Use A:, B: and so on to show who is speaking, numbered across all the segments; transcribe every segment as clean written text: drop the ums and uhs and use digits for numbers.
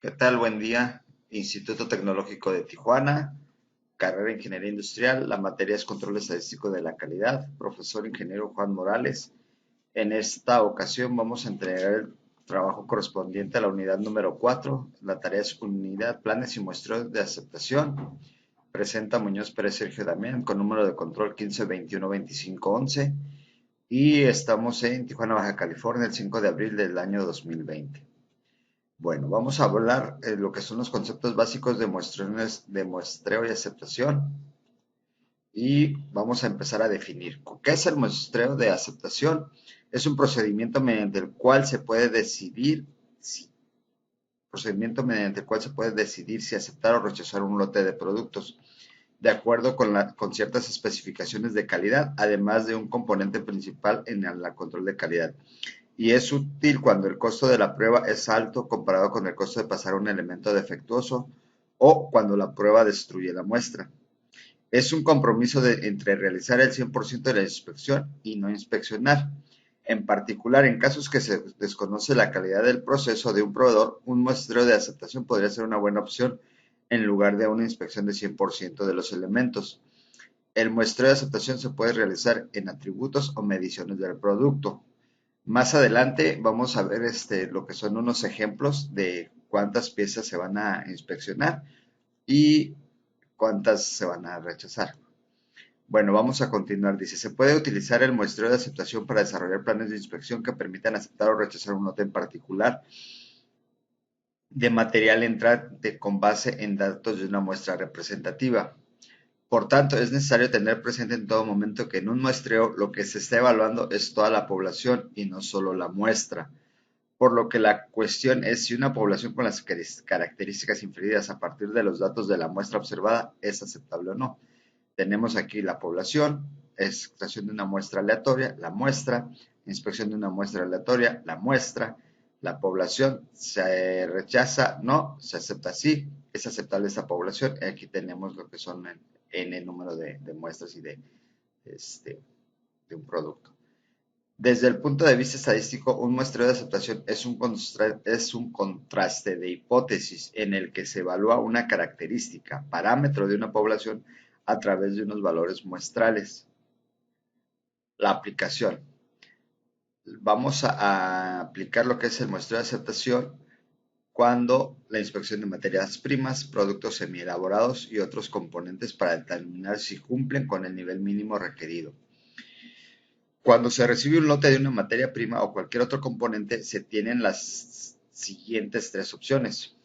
A: ¿Qué tal? Buen día. Instituto Tecnológico de Tijuana, carrera Ingeniería Industrial. La materia es Control Estadístico de la Calidad. Profesor Ingeniero Juan Morales. En esta ocasión vamos a entregar el trabajo correspondiente a la unidad número 4. La tarea es unidad, planes y muestreos de aceptación. Presenta Muñoz Pérez Sergio Damián con número de control 15212511 y estamos en Tijuana, Baja California, el 5 de abril del año 2020. Bueno, vamos a hablar de lo que son los conceptos básicos de muestreo y aceptación y vamos a empezar a definir. ¿Qué es el muestreo de aceptación? Es un procedimiento mediante el cual se puede decidir si aceptar o rechazar un lote de productos de acuerdo con ciertas especificaciones de calidad, además de un componente principal en el control de calidad. Y es útil cuando el costo de la prueba es alto comparado con el costo de pasar un elemento defectuoso o cuando la prueba destruye la muestra. Es un compromiso entre realizar el 100% de la inspección y no inspeccionar. En particular, en casos que se desconoce la calidad del proceso de un proveedor, un muestreo de aceptación podría ser una buena opción en lugar de una inspección de 100% de los elementos. El muestreo de aceptación se puede realizar en atributos o mediciones del producto. Más adelante vamos a ver lo que son unos ejemplos de cuántas piezas se van a inspeccionar y cuántas se van a rechazar. Bueno, vamos a continuar. Dice, se puede utilizar el muestreo de aceptación para desarrollar planes de inspección que permitan aceptar o rechazar un lote en particular de material entrante con base en datos de una muestra representativa. Por tanto, es necesario tener presente en todo momento que en un muestreo lo que se está evaluando es toda la población y no solo la muestra. Por lo que la cuestión es si una población con las características inferidas a partir de los datos de la muestra observada es aceptable o no. Tenemos aquí la población, extracción de una muestra aleatoria, la muestra, inspección de una muestra aleatoria, la muestra, la población, se rechaza, no, se acepta sí, es aceptable esta población. Aquí tenemos lo que son n número de muestras y de un producto. Desde el punto de vista estadístico, un muestreo de aceptación es un contraste de hipótesis en el que se evalúa una característica, parámetro de una población a través de unos valores muestrales. La aplicación. Vamos a aplicar lo que es el muestreo de aceptación cuando la inspección de materias primas, productos semielaborados y otros componentes para determinar si cumplen con el nivel mínimo requerido. Cuando se recibe un lote de una materia prima o cualquier otro componente, se tienen las siguientes tres opciones.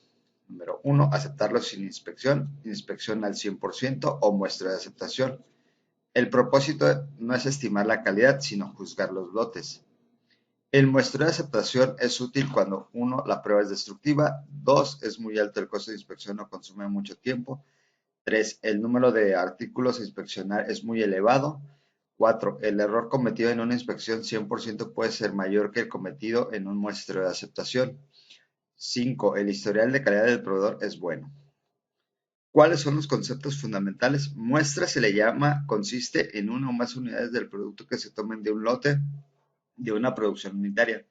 A: Número 1, aceptarlo sin inspección, inspección al 100% o muestra de aceptación. El propósito no es estimar la calidad, sino juzgar los lotes. El muestreo de aceptación es útil cuando 1, la prueba es destructiva, 2, es muy alto el costo de inspección o consume mucho tiempo, 3, el número de artículos a inspeccionar es muy elevado, 4, el error cometido en una inspección 100% puede ser mayor que el cometido en un muestreo de aceptación. 5, el historial de calidad del proveedor es bueno. ¿Cuáles son los conceptos fundamentales? Muestra se le llama, consiste en una o más unidades del producto que se tomen de un lote de una producción unitaria.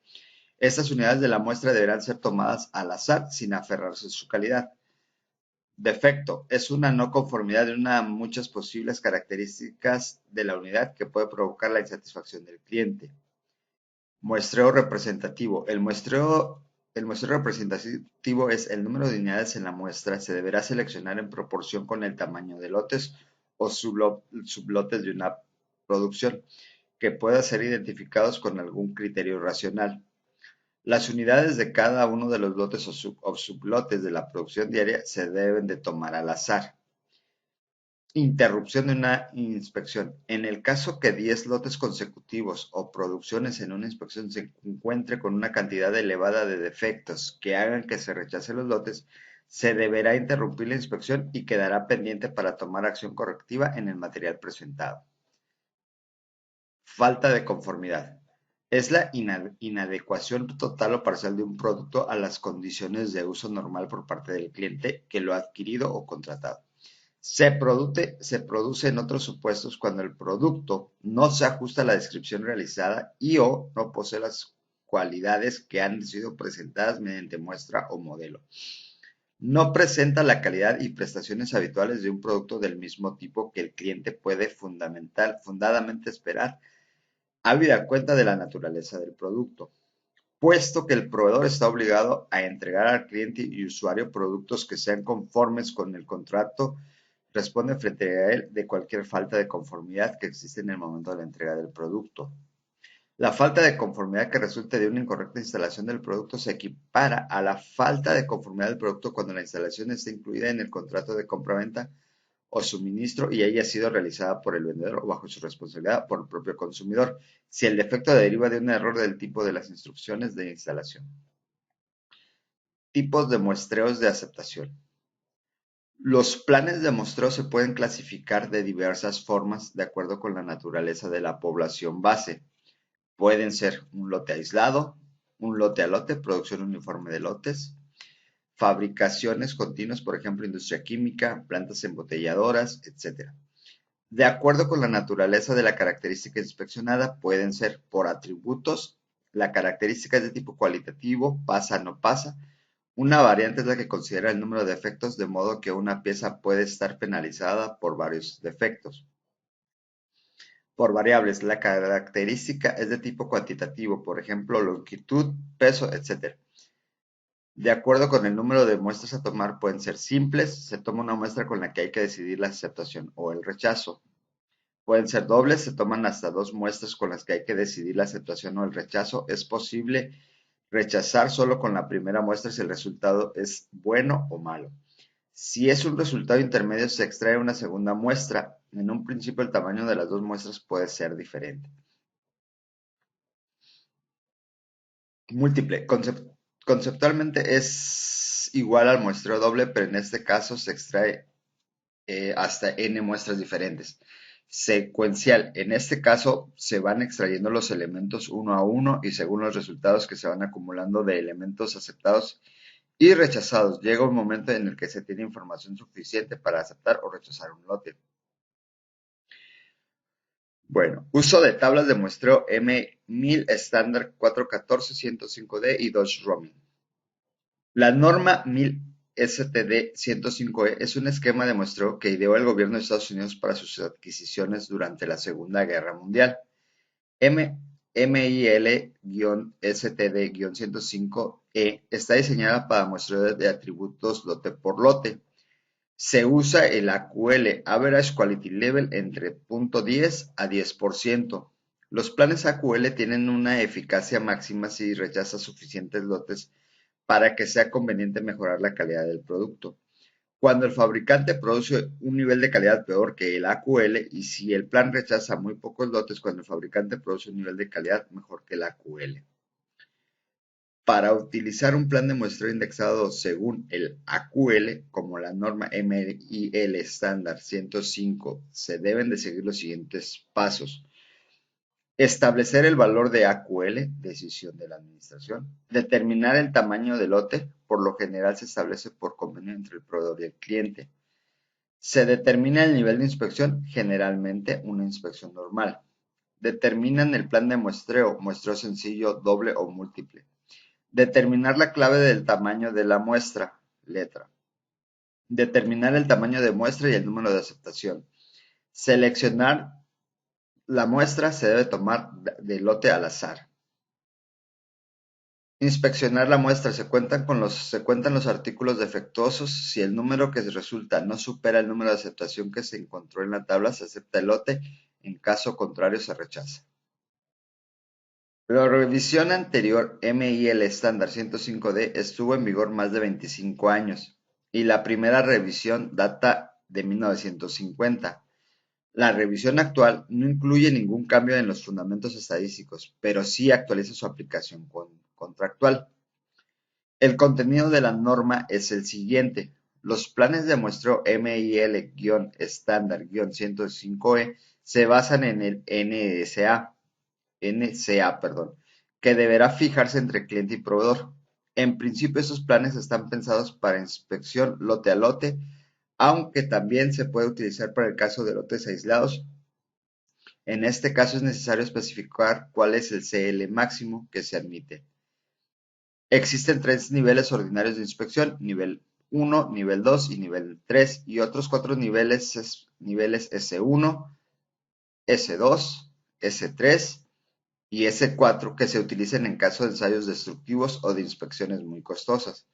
A: Estas unidades de la muestra deberán ser tomadas al azar sin aferrarse a su calidad. Defecto es una no conformidad de una muchas posibles características de la unidad que puede provocar la insatisfacción del cliente. Muestreo representativo. El muestreo representativo es el número de unidades en la muestra. Se deberá seleccionar en proporción con el tamaño de lotes o sublotes de una producción que pueda ser identificados con algún criterio racional. Las unidades de cada uno de los lotes o sublotes de la producción diaria se deben de tomar al azar. Interrupción de una inspección. En el caso que 10 lotes consecutivos o producciones en una inspección se encuentre con una cantidad elevada de defectos que hagan que se rechacen los lotes, se deberá interrumpir la inspección y quedará pendiente para tomar acción correctiva en el material presentado. Falta de conformidad. Es la inadecuación total o parcial de un producto a las condiciones de uso normal por parte del cliente que lo ha adquirido o contratado. Se produce en otros supuestos cuando el producto no se ajusta a la descripción realizada y o no posee las cualidades que han sido presentadas mediante muestra o modelo. No presenta la calidad y prestaciones habituales de un producto del mismo tipo que el cliente puede fundadamente esperar, habida cuenta de la naturaleza del producto, puesto que el proveedor está obligado a entregar al cliente y usuario productos que sean conformes con el contrato, responde frente a él de cualquier falta de conformidad que existe en el momento de la entrega del producto. La falta de conformidad que resulte de una incorrecta instalación del producto se equipara a la falta de conformidad del producto cuando la instalación esté incluida en el contrato de compraventa o suministro y haya sido realizada por el vendedor o bajo su responsabilidad por el propio consumidor, si el defecto deriva de un error del tipo de las instrucciones de instalación. Tipos de muestreos de aceptación. Los planes de muestreo se pueden clasificar de diversas formas de acuerdo con la naturaleza de la población base. Pueden ser un lote aislado, un lote a lote, producción uniforme de lotes, fabricaciones continuas, por ejemplo, industria química, plantas embotelladoras, etc. De acuerdo con la naturaleza de la característica inspeccionada, pueden ser por atributos, la característica es de tipo cualitativo, pasa, no pasa. Una variante es la que considera el número de defectos, de modo que una pieza puede estar penalizada por varios defectos. Por variables, la característica es de tipo cuantitativo, por ejemplo, longitud, peso, etc. De acuerdo con el número de muestras a tomar, pueden ser simples, se toma una muestra con la que hay que decidir la aceptación o el rechazo. Pueden ser dobles, se toman hasta 2 muestras con las que hay que decidir la aceptación o el rechazo. Es posible rechazar solo con la primera muestra si el resultado es bueno o malo. Si es un resultado intermedio, se extrae una segunda muestra. En un principio, el tamaño de las 2 muestras puede ser diferente. Múltiple. Conceptualmente es igual al muestreo doble, pero en este caso se extrae hasta n muestras diferentes. Secuencial. En este caso se van extrayendo los elementos uno a uno y según los resultados que se van acumulando de elementos aceptados y rechazados. Llega un momento en el que se tiene información suficiente para aceptar o rechazar un lote. Bueno, uso de tablas de muestreo M1000 estándar 414-105D y Dodge Roaming. La norma 1000 STD 105E es un esquema de muestreo que ideó el gobierno de Estados Unidos para sus adquisiciones durante la Segunda Guerra Mundial. MIL-STD-105E está diseñada para muestreo de atributos lote por lote. Se usa el AQL, Average Quality Level, entre 0.10 a 10%. Los planes AQL tienen una eficacia máxima si rechaza suficientes lotes para que sea conveniente mejorar la calidad del producto. Cuando el fabricante produce un nivel de calidad peor que el AQL y si el plan rechaza muy pocos lotes, cuando el fabricante produce un nivel de calidad mejor que el AQL. Para utilizar un plan de muestreo indexado según el AQL, como la norma MIL estándar 105, se deben de seguir los siguientes pasos. Establecer el valor de AQL, decisión de la administración. Determinar el tamaño del lote, por lo general se establece por convenio entre el proveedor y el cliente. Se determina el nivel de inspección, generalmente una inspección normal. Determinan el plan de muestreo, muestreo sencillo, doble o múltiple. Determinar la clave del tamaño de la muestra, letra. Determinar el tamaño de muestra y el número de aceptación. Seleccionar la muestra se debe tomar de lote al azar. Inspeccionar la muestra. Se cuentan los artículos defectuosos. Si el número que resulta no supera el número de aceptación que se encontró en la tabla, se acepta el lote. En caso contrario, se rechaza. La revisión anterior, MIL estándar 105D, estuvo en vigor más de 25 años y la primera revisión data de 1950. La revisión actual no incluye ningún cambio en los fundamentos estadísticos, pero sí actualiza su aplicación contractual. El contenido de la norma es el siguiente. Los planes de muestreo MIL-estándar-105E se basan en el NCA, que deberá fijarse entre cliente y proveedor. En principio, estos planes están pensados para inspección lote a lote, aunque también se puede utilizar para el caso de lotes aislados. En este caso es necesario especificar cuál es el CL máximo que se admite. Existen 3 niveles ordinarios de inspección. Nivel 1, nivel 2 y nivel 3, y otros 4 niveles, niveles S1, S2, S3 y S4 que se utilicen en caso de ensayos destructivos o de inspecciones muy costosas.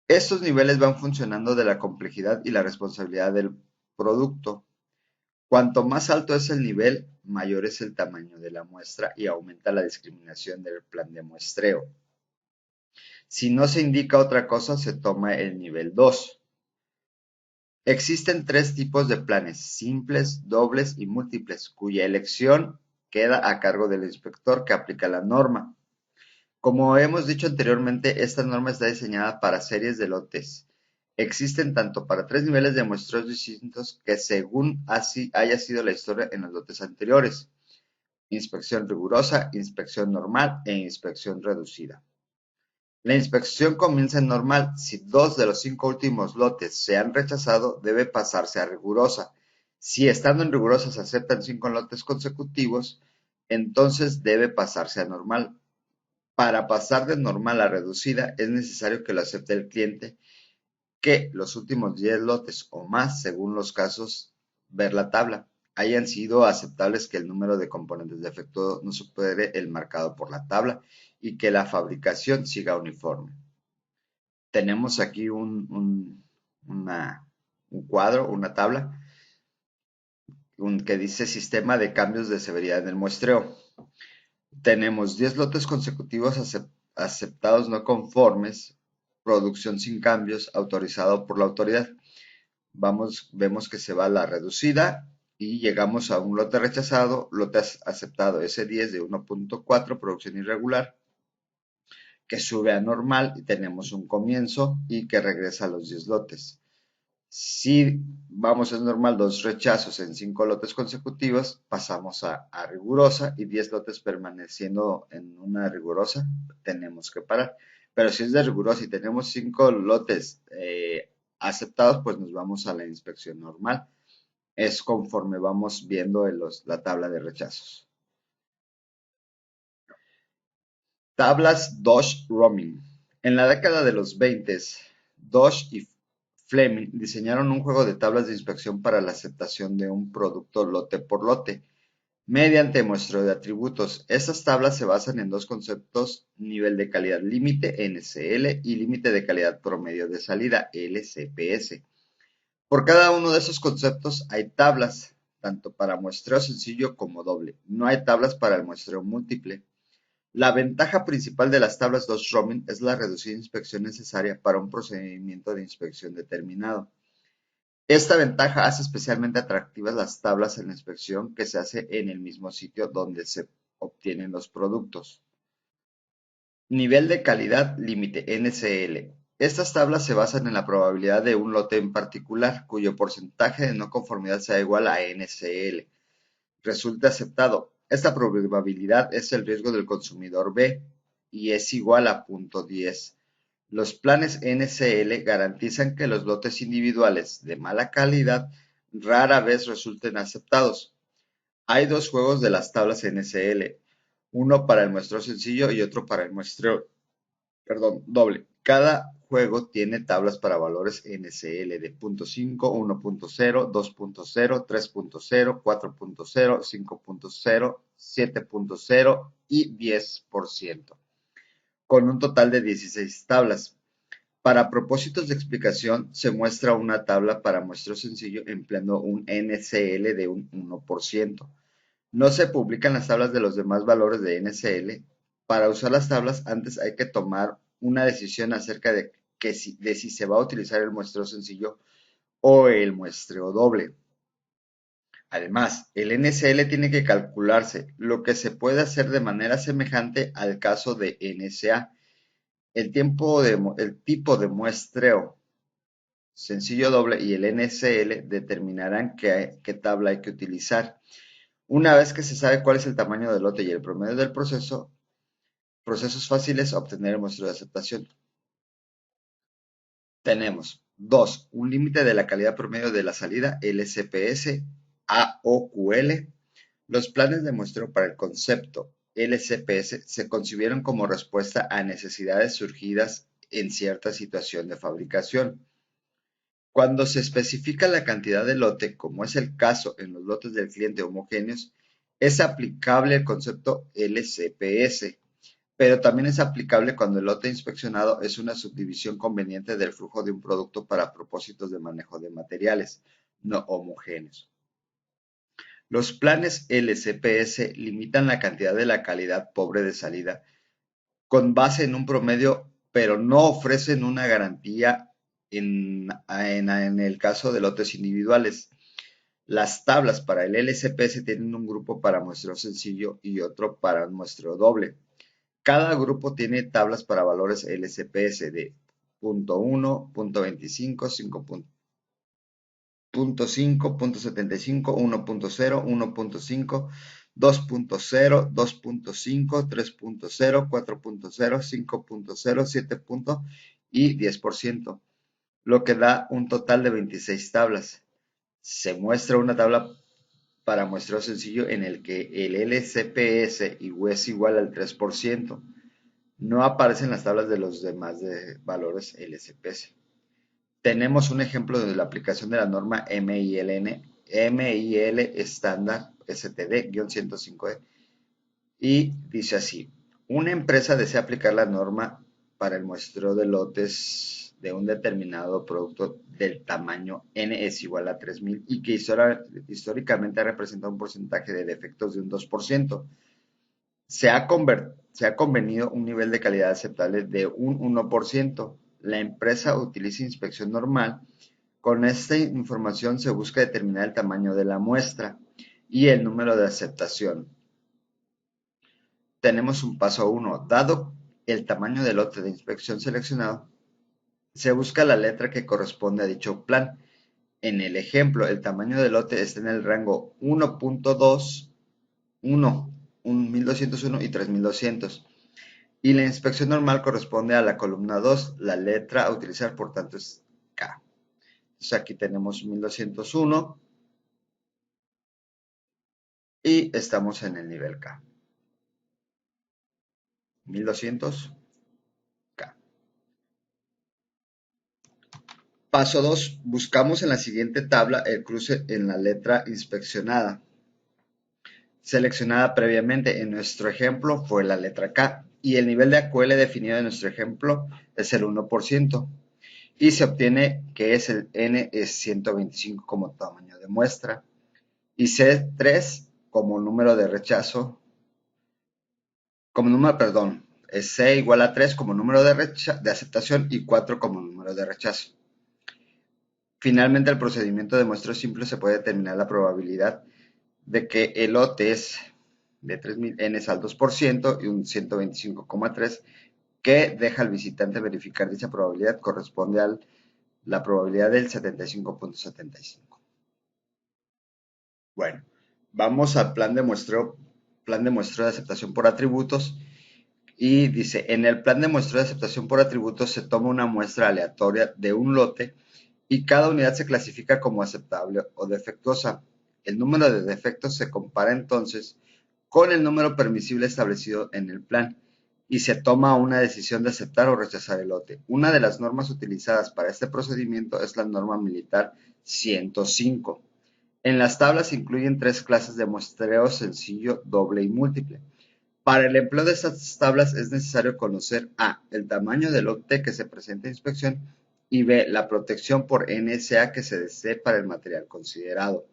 A: Estos niveles van funcionando de la complejidad y la responsabilidad del producto. Cuanto más alto es el nivel, mayor es el tamaño de la muestra y aumenta la discriminación del plan de muestreo. Si no se indica otra cosa, se toma el nivel 2. Existen 3 tipos de planes: simples, dobles y múltiples, cuya elección queda a cargo del inspector que aplica la norma. Como hemos dicho anteriormente, esta norma está diseñada para series de lotes. Existen tanto para 3 niveles de muestreos distintos que según así haya sido la historia en los lotes anteriores: inspección rigurosa, inspección normal e inspección reducida. La inspección comienza en normal. Si 2 de los 5 últimos lotes se han rechazado, debe pasarse a rigurosa. Si estando en rigurosa se aceptan 5 lotes consecutivos, entonces debe pasarse a normal. Para pasar de normal a reducida, es necesario que lo acepte el cliente, que los últimos 10 lotes o más, según los casos, ver la tabla, hayan sido aceptables, que el número de componentes defectuosos no supere el marcado por la tabla y que la fabricación siga uniforme. Tenemos aquí un cuadro, una tabla, que dice sistema de cambios de severidad en el muestreo. Tenemos 10 lotes consecutivos aceptados no conformes, producción sin cambios, autorizado por la autoridad. Vemos que se va a la reducida y llegamos a un lote rechazado, lote aceptado S10 de 1.4, producción irregular, que sube a normal y tenemos un comienzo y que regresa a los 10 lotes. Si vamos a normal, 2 rechazos en 5 lotes consecutivos, pasamos a rigurosa, y 10 lotes permaneciendo en una rigurosa, tenemos que parar. Pero si es de rigurosa y tenemos 5 lotes aceptados, pues nos vamos a la inspección normal. Es conforme vamos viendo en la tabla de rechazos. Tablas Dodge-Roaming. En la década de los 20, Dodge y Fleming diseñaron un juego de tablas de inspección para la aceptación de un producto lote por lote, mediante muestreo de atributos. Estas tablas se basan en 2 conceptos: nivel de calidad límite, NCL, y límite de calidad promedio de salida, LCPS. Por cada uno de esos conceptos hay tablas, tanto para muestreo sencillo como doble. No hay tablas para el muestreo múltiple. La ventaja principal de las tablas Dodge-Roaming es la reducida inspección necesaria para un procedimiento de inspección determinado. Esta ventaja hace especialmente atractivas las tablas en la inspección que se hace en el mismo sitio donde se obtienen los productos. Nivel de calidad límite, NCL. Estas tablas se basan en la probabilidad de un lote en particular, cuyo porcentaje de no conformidad sea igual a NCL. Resulta aceptado. Esta probabilidad es el riesgo del consumidor B y es igual a 0.10. Los planes NCL garantizan que los lotes individuales de mala calidad rara vez resulten aceptados. Hay 2 juegos de las tablas NCL, uno para el muestreo sencillo y otro para el muestreo doble. Cada juego tiene tablas para valores NCL de 0.5, 1.0, 2.0, 3.0, 4.0, 5.0, 7.0 y 10%, con un total de 16 tablas. Para propósitos de explicación, se muestra una tabla para muestreo sencillo empleando un NCL de un 1%. No se publican las tablas de los demás valores de NCL. Para usar las tablas, antes hay que tomar una decisión acerca de si se va a utilizar el muestreo sencillo o el muestreo doble. Además, el NCL tiene que calcularse, lo que se puede hacer de manera semejante al caso de NSA. El tipo de muestreo sencillo doble y el NCL determinarán qué tabla hay que utilizar. Una vez que se sabe cuál es el tamaño del lote y el promedio del proceso es fácil obtener el muestreo de aceptación. Tenemos 2. Un límite de la calidad promedio de la salida, LCPS, AOQL. Los planes de muestreo para el concepto LCPS se concibieron como respuesta a necesidades surgidas en cierta situación de fabricación. Cuando se especifica la cantidad de lote, como es el caso en los lotes del cliente homogéneos, es aplicable el concepto LCPS, pero también es aplicable cuando el lote inspeccionado es una subdivisión conveniente del flujo de un producto para propósitos de manejo de materiales no homogéneos. Los planes LCPS limitan la cantidad de la calidad pobre de salida con base en un promedio, pero no ofrecen una garantía en el caso de lotes individuales. Las tablas para el LCPS tienen un grupo para muestreo sencillo y otro para muestreo doble. Cada grupo tiene tablas para valores LCPS de .1, .25, 5.5, .75, 1.0, 1.5, 2.0, 2.5, 3.0, 4.0, 5.0, 7. Y 10%, lo que da un total de 26 tablas. Se muestra una tabla para muestreo sencillo en el que el LCPS es igual al 3%. No aparecen las tablas de los demás valores LCPS. Tenemos un ejemplo de la aplicación de la norma MIL estándar STD-105E y dice así: una empresa desea aplicar la norma para el muestreo de lotes de un determinado producto del tamaño N es igual a 3000 y que históricamente ha representado un porcentaje de defectos de un 2%. Se ha convenido un nivel de calidad aceptable de un 1%. La empresa utiliza inspección normal. Con esta información se busca determinar el tamaño de la muestra y el número de aceptación. Tenemos un paso 1. Dado el tamaño del lote de inspección seleccionado, se busca la letra que corresponde a dicho plan. En el ejemplo, el tamaño del lote está en el rango 1.2, 1201 y 3200. Y la inspección normal corresponde a la columna 2. La letra a utilizar, por tanto, es K. Entonces aquí tenemos 1201 y estamos en el nivel K. 1200 K. Paso 2. Buscamos en la siguiente tabla el cruce en la letra inspeccionada, seleccionada previamente. En nuestro ejemplo fue la letra K y el nivel de AQL definido en nuestro ejemplo es el 1%. Y se obtiene que es el N es 125 como tamaño de muestra y C3 como número de rechazo, es C igual a 3 como número de aceptación y 4 como número de rechazo. Finalmente, el procedimiento de muestreo simple se puede determinar la probabilidad de que el lote es de 3000 N al 2% y un 125,3 que deja al visitante verificar dicha probabilidad corresponde a la probabilidad del 75.75. Bueno, vamos al plan de muestreo de aceptación por atributos y dice: en el plan de muestreo de aceptación por atributos se toma una muestra aleatoria de un lote y cada unidad se clasifica como aceptable o defectuosa. El número de defectos se compara entonces con el número permisible establecido en el plan y se toma una decisión de aceptar o rechazar el lote. Una de las normas utilizadas para este procedimiento es la norma militar 105. En las tablas se incluyen 3 clases de muestreo: sencillo, doble y múltiple. Para el empleo de estas tablas es necesario conocer A, el tamaño del lote que se presenta en inspección y B, la protección por NSA que se desee para el material considerado.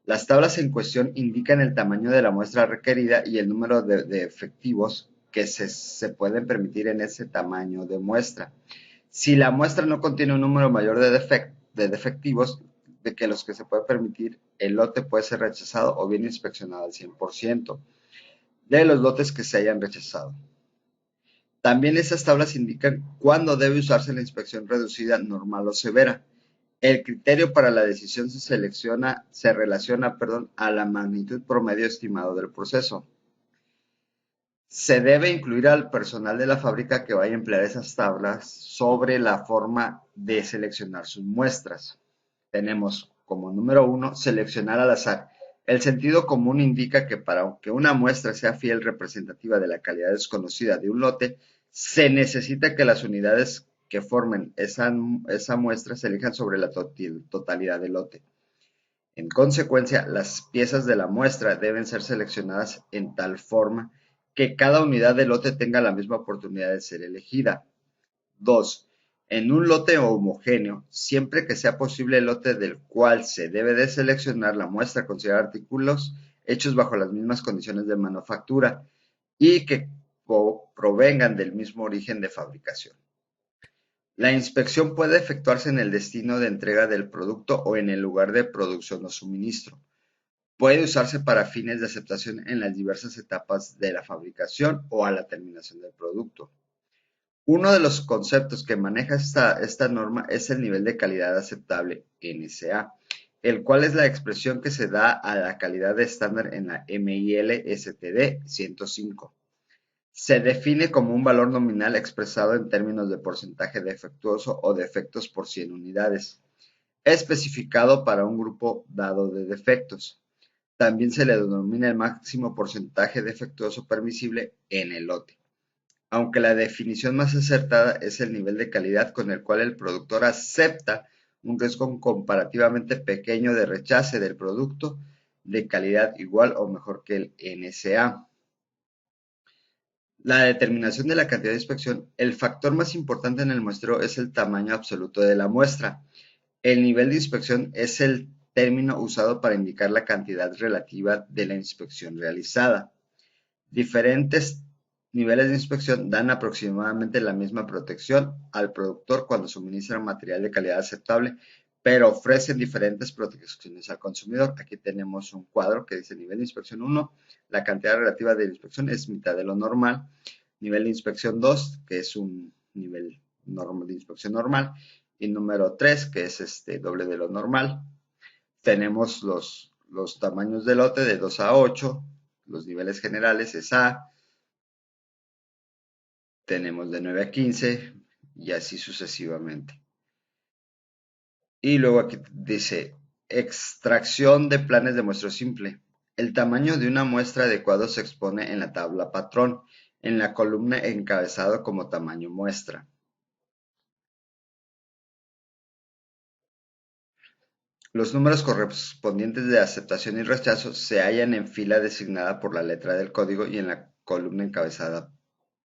A: Las tablas en cuestión indican el tamaño de la muestra requerida y el número de efectivos que se pueden permitir en ese tamaño de muestra. Si la muestra no contiene un número mayor de defectivos de que los que se puede permitir, el lote puede ser rechazado o bien inspeccionado al 100% de los lotes que se hayan rechazado. También estas tablas indican cuándo debe usarse la inspección reducida, normal o severa. El criterio para la decisión se relaciona a la magnitud promedio estimado del proceso. Se debe incluir al personal de la fábrica que vaya a emplear esas tablas sobre la forma de seleccionar sus muestras. Tenemos como número 1, seleccionar al azar. El sentido común indica que para que una muestra sea fiel representativa de la calidad desconocida de un lote, se necesita que las unidades que formen esa muestra se elijan sobre la totalidad del lote. En consecuencia, las piezas de la muestra deben ser seleccionadas en tal forma que cada unidad de lote tenga la misma oportunidad de ser elegida. 2. En un lote homogéneo, siempre que sea posible el lote del cual se debe de seleccionar la muestra considera artículos hechos bajo las mismas condiciones de manufactura y que provengan del mismo origen de fabricación. La inspección puede efectuarse en el destino de entrega del producto o en el lugar de producción o suministro. Puede usarse para fines de aceptación en las diversas etapas de la fabricación o a la terminación del producto. Uno de los conceptos que maneja esta norma es el nivel de calidad aceptable, NSA, el cual es la expresión que se da a la calidad estándar en la MIL STD 105. Se define como un valor nominal expresado en términos de porcentaje defectuoso o defectos por 100 unidades, especificado para un grupo dado de defectos. También se le denomina el máximo porcentaje defectuoso permisible en el lote, aunque la definición más acertada es el nivel de calidad con el cual el productor acepta un riesgo comparativamente pequeño de rechace del producto de calidad igual o mejor que el NSA. La determinación de la cantidad de inspección. El factor más importante en el muestreo es el tamaño absoluto de la muestra. El nivel de inspección es el término usado para indicar la cantidad relativa de la inspección realizada. Diferentes niveles de inspección dan aproximadamente la misma protección al productor cuando suministran material de calidad aceptable, pero ofrecen diferentes protecciones al consumidor. Aquí tenemos un cuadro que dice nivel de inspección 1, la cantidad relativa de inspección es mitad de lo normal. Nivel de inspección 2, que es un nivel de inspección normal, y número 3, que es doble de lo normal. Tenemos los tamaños de lote de 2 a 8, los niveles generales es A, tenemos de 9 a 15 y así sucesivamente. Y luego aquí dice extracción de planes de muestreo simple. El tamaño de una muestra adecuado se expone en la tabla patrón, en la columna encabezado como tamaño muestra. Los números correspondientes de aceptación y rechazo se hallan en fila designada por la letra del código y en la columna encabezada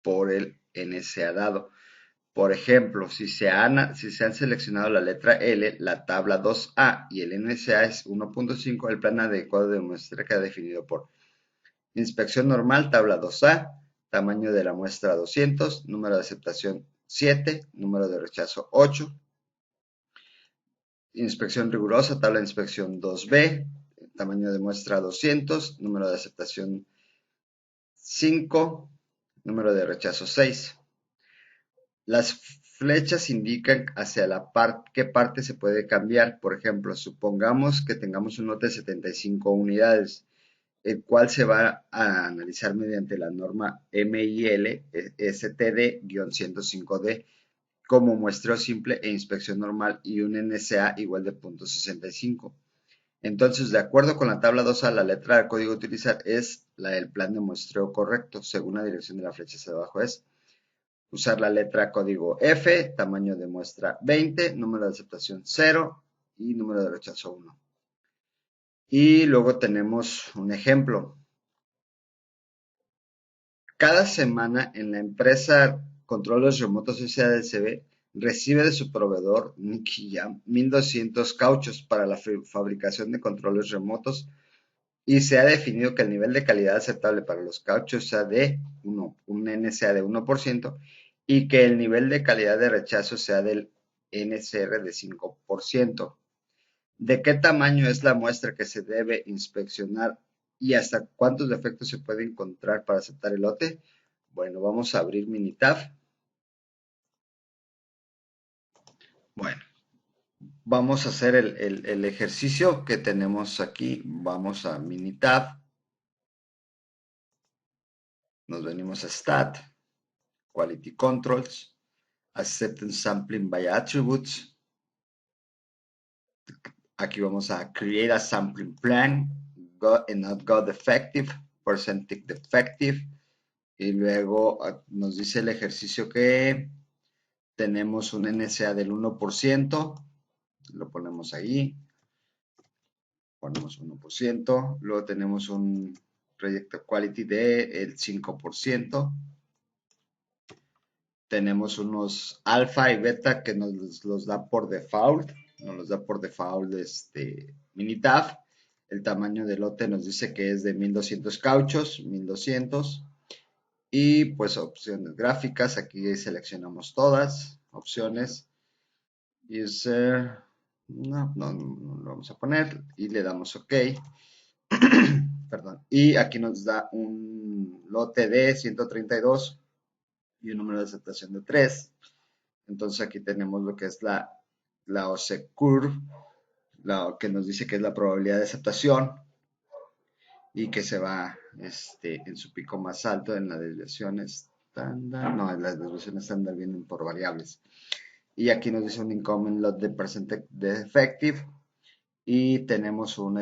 A: por el NSA dado. Por ejemplo, si se han seleccionado la letra L, la tabla 2A y el NSA es 1.5, el plan adecuado de muestra queda definido por inspección normal, tabla 2A, tamaño de la muestra 200, número de aceptación 7, número de rechazo 8, inspección rigurosa, tabla de inspección 2B, tamaño de muestra 200, número de aceptación 5, número de rechazo 6. Las flechas indican hacia qué parte se puede cambiar. Por ejemplo, supongamos que tengamos un lote de 75 unidades, el cual se va a analizar mediante la norma MIL STD-105D como muestreo simple e inspección normal y un NSA igual de .65. Entonces, de acuerdo con la tabla 2A, la letra del código a utilizar es la del plan de muestreo correcto, según la dirección de la flecha hacia abajo es usar la letra código F, tamaño de muestra 20, número de aceptación 0 y número de rechazo 1. Y luego tenemos un ejemplo. Cada semana en la empresa Controles Remotos SADCB recibe de su proveedor Nicky Jam 1200 cauchos para la fabricación de controles remotos y se ha definido que el nivel de calidad aceptable para los cauchos sea de un NSA de 1% y que el nivel de calidad de rechazo sea del NCR de 5%. ¿De qué tamaño es la muestra que se debe inspeccionar y hasta cuántos defectos se puede encontrar para aceptar el lote? Bueno, vamos a abrir Minitab. Bueno, vamos a hacer el ejercicio que tenemos aquí. Vamos a Minitab. Nos venimos a Stat, Quality Controls, Acceptance Sampling by Attributes. Aquí vamos a Create a Sampling Plan, Not Go Defective, Percentage Defective. Y luego nos dice el ejercicio que Tenemos un NSA del 1%, lo ponemos ahí, ponemos 1%, luego tenemos un Project Quality del 5%, tenemos unos alfa y beta que nos los da por default, Minitab. El tamaño del lote nos dice que es de 1200 cauchos, 1200. Y pues opciones gráficas, aquí seleccionamos todas, opciones, user, no lo vamos a poner y le damos OK. Perdón. Y aquí nos da un lote de 132 y un número de aceptación de 3. Entonces aquí tenemos lo que es la OC curve, que nos dice que es la probabilidad de aceptación y que se va en su pico más alto en la desviación estándar. No, en las desviaciones estándar vienen por variables. Y aquí nos dice un incoming lot de percentage de effective y tenemos un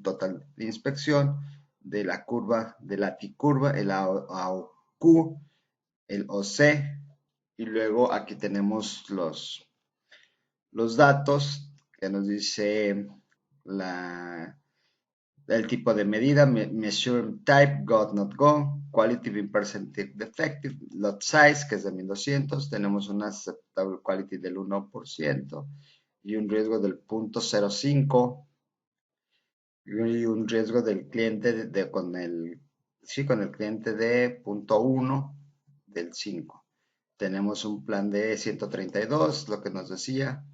A: total de inspección de la curva, de la T-curva, el AOQ, el OC, y luego aquí tenemos los datos que nos dice el tipo de medida, measure type, got, not go, quality in percentage defective, lot size, que es de 1200, tenemos una acceptable quality del 1% y un riesgo del 0.05 y un riesgo del cliente con el cliente de 0.1 del 5. Tenemos un plan de 132, lo que nos decía.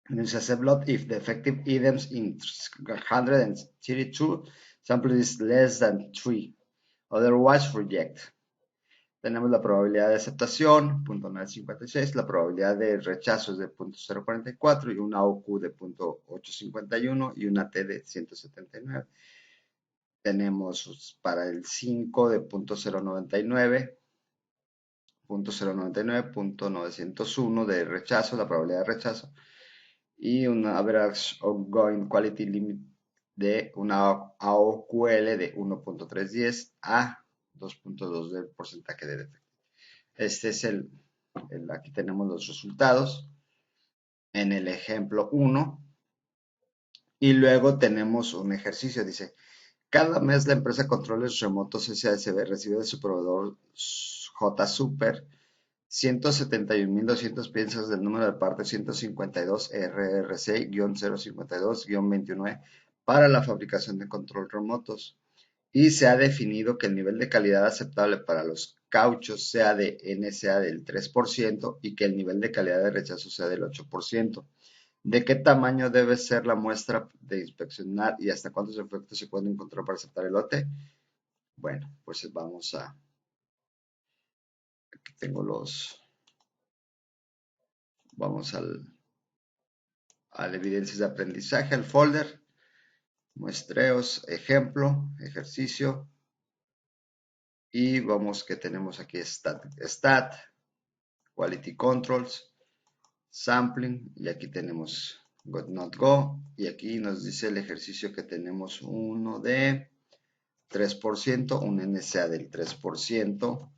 A: Nos hace blood if the effective items in 132 sample is less than 3. Otherwise, reject. Tenemos la probabilidad de aceptación, 0.956, la probabilidad de rechazo es de 0.044 y una OQ de 0.851 y una T de 179. Tenemos para el 5 de 0.099, 0.099, de rechazo, la probabilidad de rechazo, y una average ongoing quality limit de una AOQL de 1.310 a 2.2 del porcentaje de defecto. Este es aquí tenemos los resultados en el ejemplo 1 y luego tenemos un ejercicio, dice, cada mes la empresa Controles Remotos SASB recibe de su proveedor JSuper 171.200 piezas del número de parte 152 RRC-052-29 para la fabricación de control remotos y se ha definido que el nivel de calidad aceptable para los cauchos sea de NSA del 3% y que el nivel de calidad de rechazo sea del 8%. ¿De qué tamaño debe ser la muestra de inspeccionar y hasta cuántos efectos se pueden encontrar para aceptar el lote? Bueno, pues vamos a... Aquí tengo Vamos al evidencias de aprendizaje, al folder, muestreos, ejemplo, ejercicio, y vamos que tenemos aquí stat, quality controls, sampling, y aquí tenemos got not go, y aquí nos dice el ejercicio que tenemos uno de 3%, un NSA del 3%,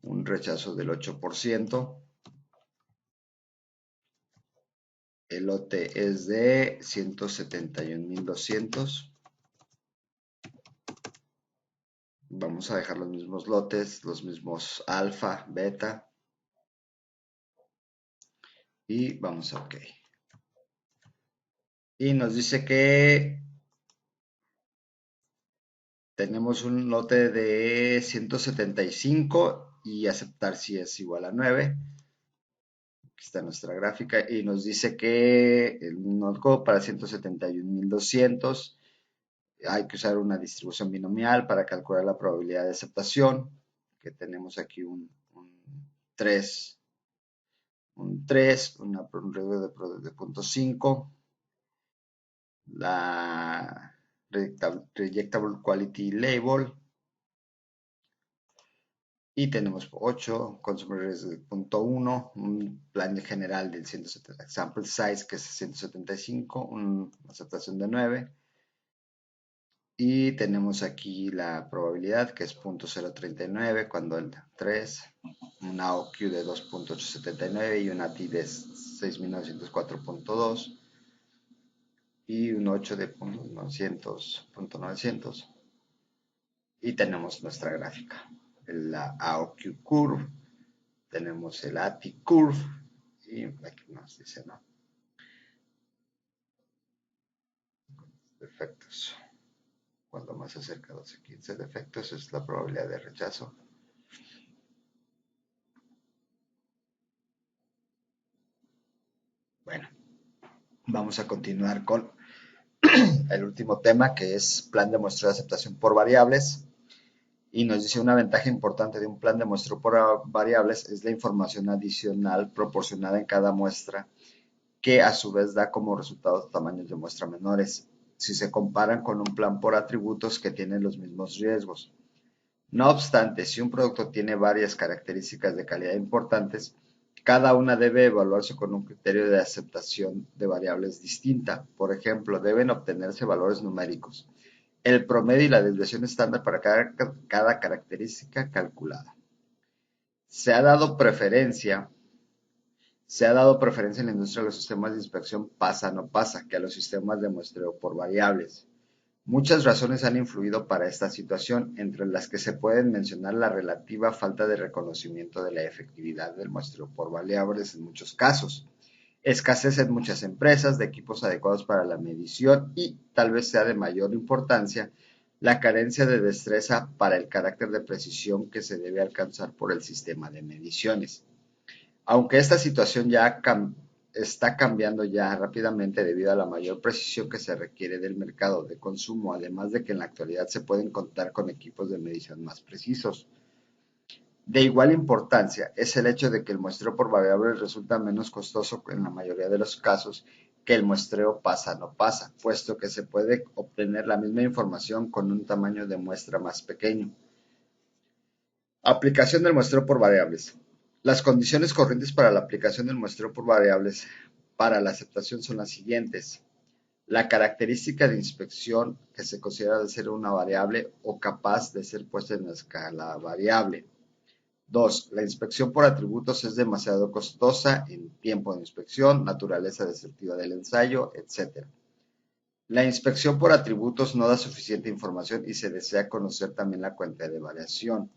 A: un rechazo del 8%, el lote es de 171.200. Vamos a dejar los mismos lotes, los mismos alfa, beta. Y vamos a OK. Y nos dice que tenemos un lote de 175 y aceptar si es igual a 9. Aquí está nuestra gráfica y nos dice que el NotGo para 171.200 hay que usar una distribución binomial para calcular la probabilidad de aceptación, que tenemos aquí un 3, un riesgo de 0.5, la Rejectable Quality Label, y tenemos 8, Consumer Risk de 0.1, un plan general del 170, Sample Size que es 175, una aceptación de 9, Y tenemos aquí la probabilidad que es 0.039 cuando el 3, una OQ de 2.879 y una T de 6904.2 y un 8 de 900. Y tenemos nuestra gráfica, la AOQ curve, tenemos el ATI curve y aquí nos dice, ¿no? Defectos. Cuando más se acerca a 12-15 defectos es la probabilidad de rechazo. Bueno, vamos a continuar con el último tema, que es plan de muestreo de aceptación por variables. Y nos dice una ventaja importante de un plan de muestreo por variables es la información adicional proporcionada en cada muestra, que a su vez da como resultado tamaños de muestra menores, si se comparan con un plan por atributos que tiene los mismos riesgos. No obstante, si un producto tiene varias características de calidad importantes, cada una debe evaluarse con un criterio de aceptación de variables distinta. Por ejemplo, deben obtenerse valores numéricos, el promedio y la desviación estándar para cada característica calculada. Se ha dado preferencia en la industria a los sistemas de inspección pasa-no pasa que a los sistemas de muestreo por variables. Muchas razones han influido para esta situación, entre las que se pueden mencionar la relativa falta de reconocimiento de la efectividad del muestreo por variables en muchos casos, escasez en muchas empresas de equipos adecuados para la medición y, tal vez sea de mayor importancia, la carencia de destreza para el carácter de precisión que se debe alcanzar por el sistema de mediciones. Aunque esta situación ya está cambiando ya rápidamente debido a la mayor precisión que se requiere del mercado de consumo, además de que en la actualidad se pueden contar con equipos de medición más precisos. De igual importancia es el hecho de que el muestreo por variables resulta menos costoso en la mayoría de los casos que el muestreo pasa-no pasa, puesto que se puede obtener la misma información con un tamaño de muestra más pequeño. Aplicación del muestreo por variables. Las condiciones corrientes para la aplicación del muestreo por variables para la aceptación son las siguientes. La característica de inspección que se considera de ser una variable o capaz de ser puesta en la escala variable. 2. La inspección por atributos es demasiado costosa en tiempo de inspección, naturaleza desertiva del ensayo, etc. La inspección por atributos no da suficiente información y se desea conocer también la cuenta de variación.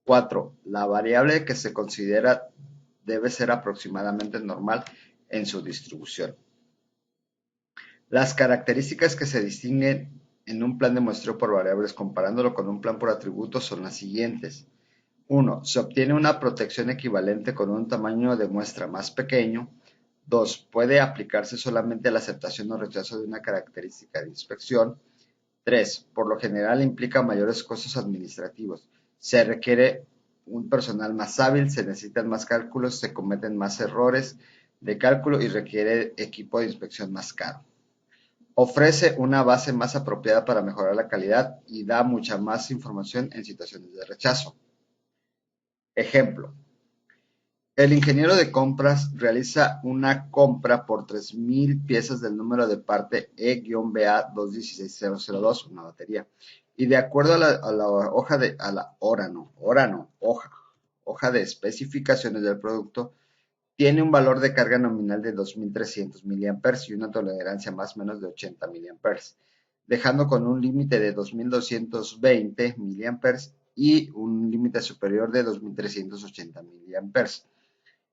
A: 4. La variable que se considera debe ser aproximadamente normal en su distribución. Las características que se distinguen en un plan de muestreo por variables comparándolo con un plan por atributos son las siguientes. 1. Se obtiene una protección equivalente con un tamaño de muestra más pequeño. 2. Puede aplicarse solamente a la aceptación o rechazo de una característica de inspección. 3. Por lo general implica mayores costos administrativos. Se requiere un personal más hábil, se necesitan más cálculos, se cometen más errores de cálculo y requiere equipo de inspección más caro. Ofrece una base más apropiada para mejorar la calidad y da mucha más información en situaciones de rechazo. Ejemplo. El ingeniero de compras realiza una compra por 3,000 piezas del número de parte E-BA216002, una batería, y de acuerdo a la hoja de especificaciones del producto, tiene un valor de carga nominal de 2,300 mA y una tolerancia más o menos de 80 mA, dejando con un límite de 2,220 mA y un límite superior de 2,380 mA.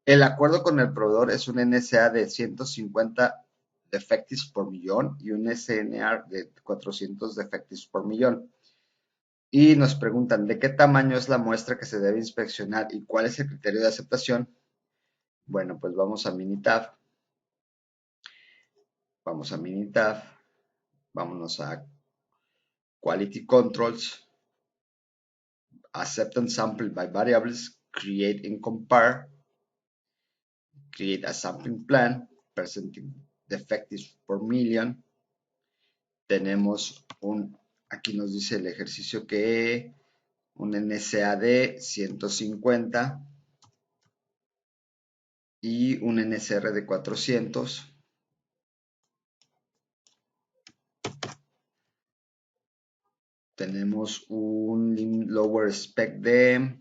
A: El acuerdo con el proveedor es un NSA de 150 defects por millón y un SNR de 400 defects por millón. Y nos preguntan de qué tamaño es la muestra que se debe inspeccionar y cuál es el criterio de aceptación. Bueno, pues vamos a Minitab. Vámonos a Quality Controls, Acceptance Sample by Variables, Create and Compare, Create a Sampling Plan, Presenting Defectives per Million. Tenemos aquí nos dice el ejercicio que un NSAD 150 y un NSR de 400. tenemos un lower spec de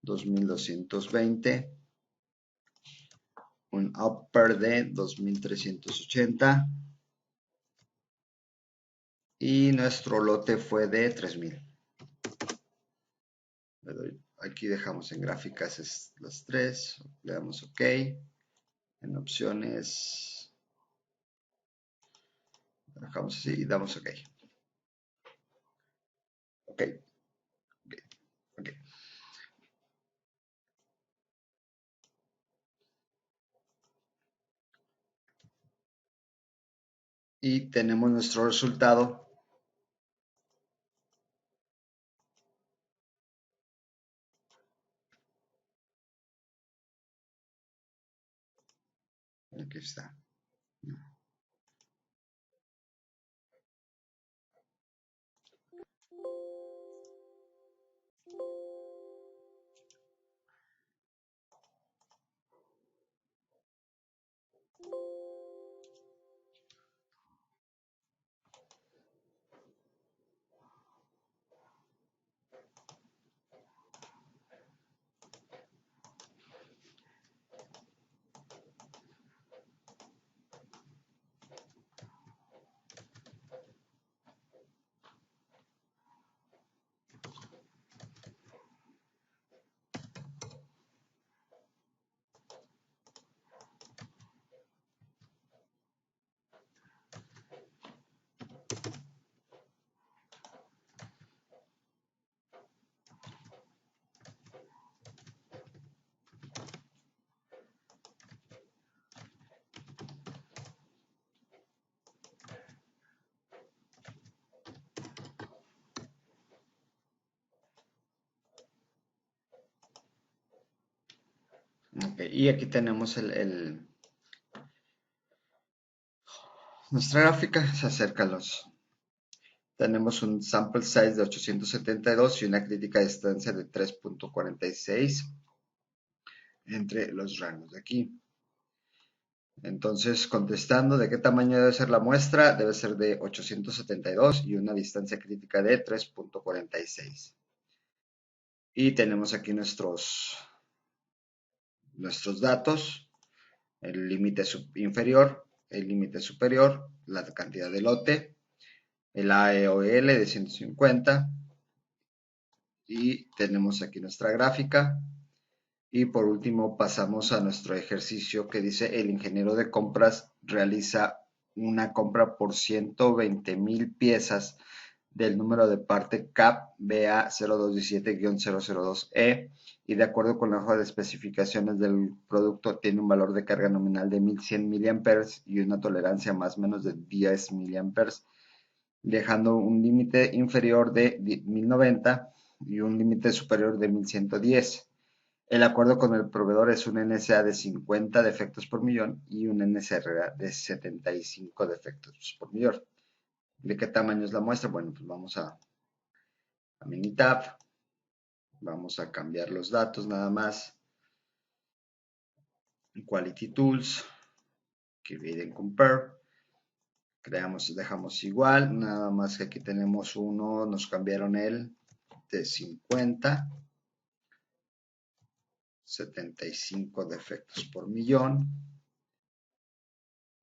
A: 2220, un upper de 2380 y nuestro lote fue de 3000. Aquí dejamos en gráficas las tres, le damos OK, en opciones dejamos así y damos OK. OK. Y tenemos nuestro resultado. Aquí está. Okay, y aquí tenemos nuestra gráfica, se acerca a los... Tenemos un sample size de 872 y una crítica distancia de 3.46 entre los rangos de aquí. Entonces, contestando de qué tamaño debe ser la muestra, debe ser de 872 y una distancia crítica de 3.46. Y tenemos aquí nuestros datos, el límite inferior, el límite superior, la cantidad de lote, el AEOL de 150 y tenemos aquí nuestra gráfica. Y por último pasamos a nuestro ejercicio que dice el ingeniero de compras realiza una compra por 120,000 piezas del número de parte CAP BA 0217-002E y de acuerdo con la hoja de especificaciones del producto tiene un valor de carga nominal de 1100 mA y una tolerancia más o menos de 10 mA, dejando un límite inferior de 1090 y un límite superior de 1110. El acuerdo con el proveedor es un NSA de 50 defectos por millón y un NSRA de 75 defectos por millón. ¿De qué tamaño es la muestra? Bueno, pues vamos a Minitab. Vamos a cambiar los datos nada más. Quality Tools. Create and Compare. Dejamos igual. Nada más que aquí tenemos uno. Nos cambiaron el de 50. 75 defectos por millón.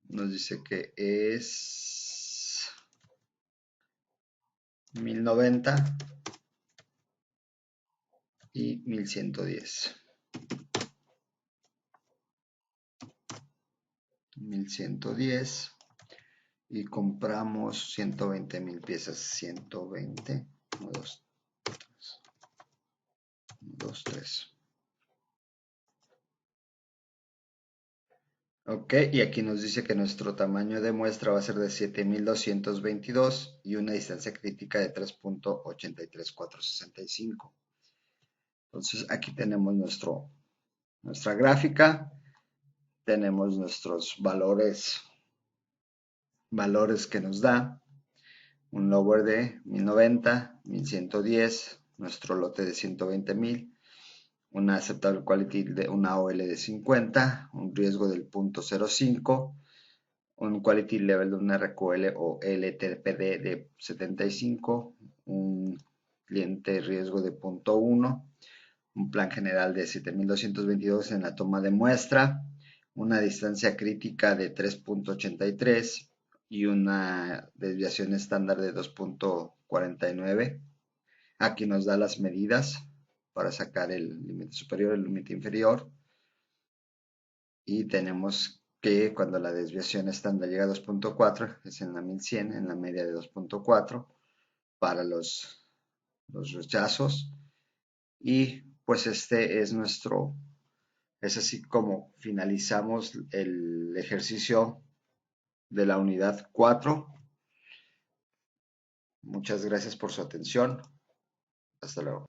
A: Nos dice que es 1090 y 1110. 1110 y compramos 120,000 piezas. 120, 1, 2, 2, 3. Ok, y aquí nos dice que nuestro tamaño de muestra va a ser de 7222 y una distancia crítica de 3.83465. Entonces aquí tenemos nuestra gráfica, tenemos nuestros valores que nos da, un lower de 1090, 1110, nuestro lote de 120,000, una aceptable quality de una OL de 50, un riesgo del 0.05, un quality level de un RQL o LTPD de 75, un cliente riesgo de 0.1, un plan general de 7222 en la toma de muestra, una distancia crítica de 3.83 y una desviación estándar de 2.49. Aquí nos da las medidas para sacar el límite superior, el límite inferior. Y tenemos que cuando la desviación estándar llega a 2.4, es en la 1100, en la media de 2.4 para los rechazos. Y pues este es es así como finalizamos el ejercicio de la unidad 4. Muchas gracias por su atención. Hasta luego.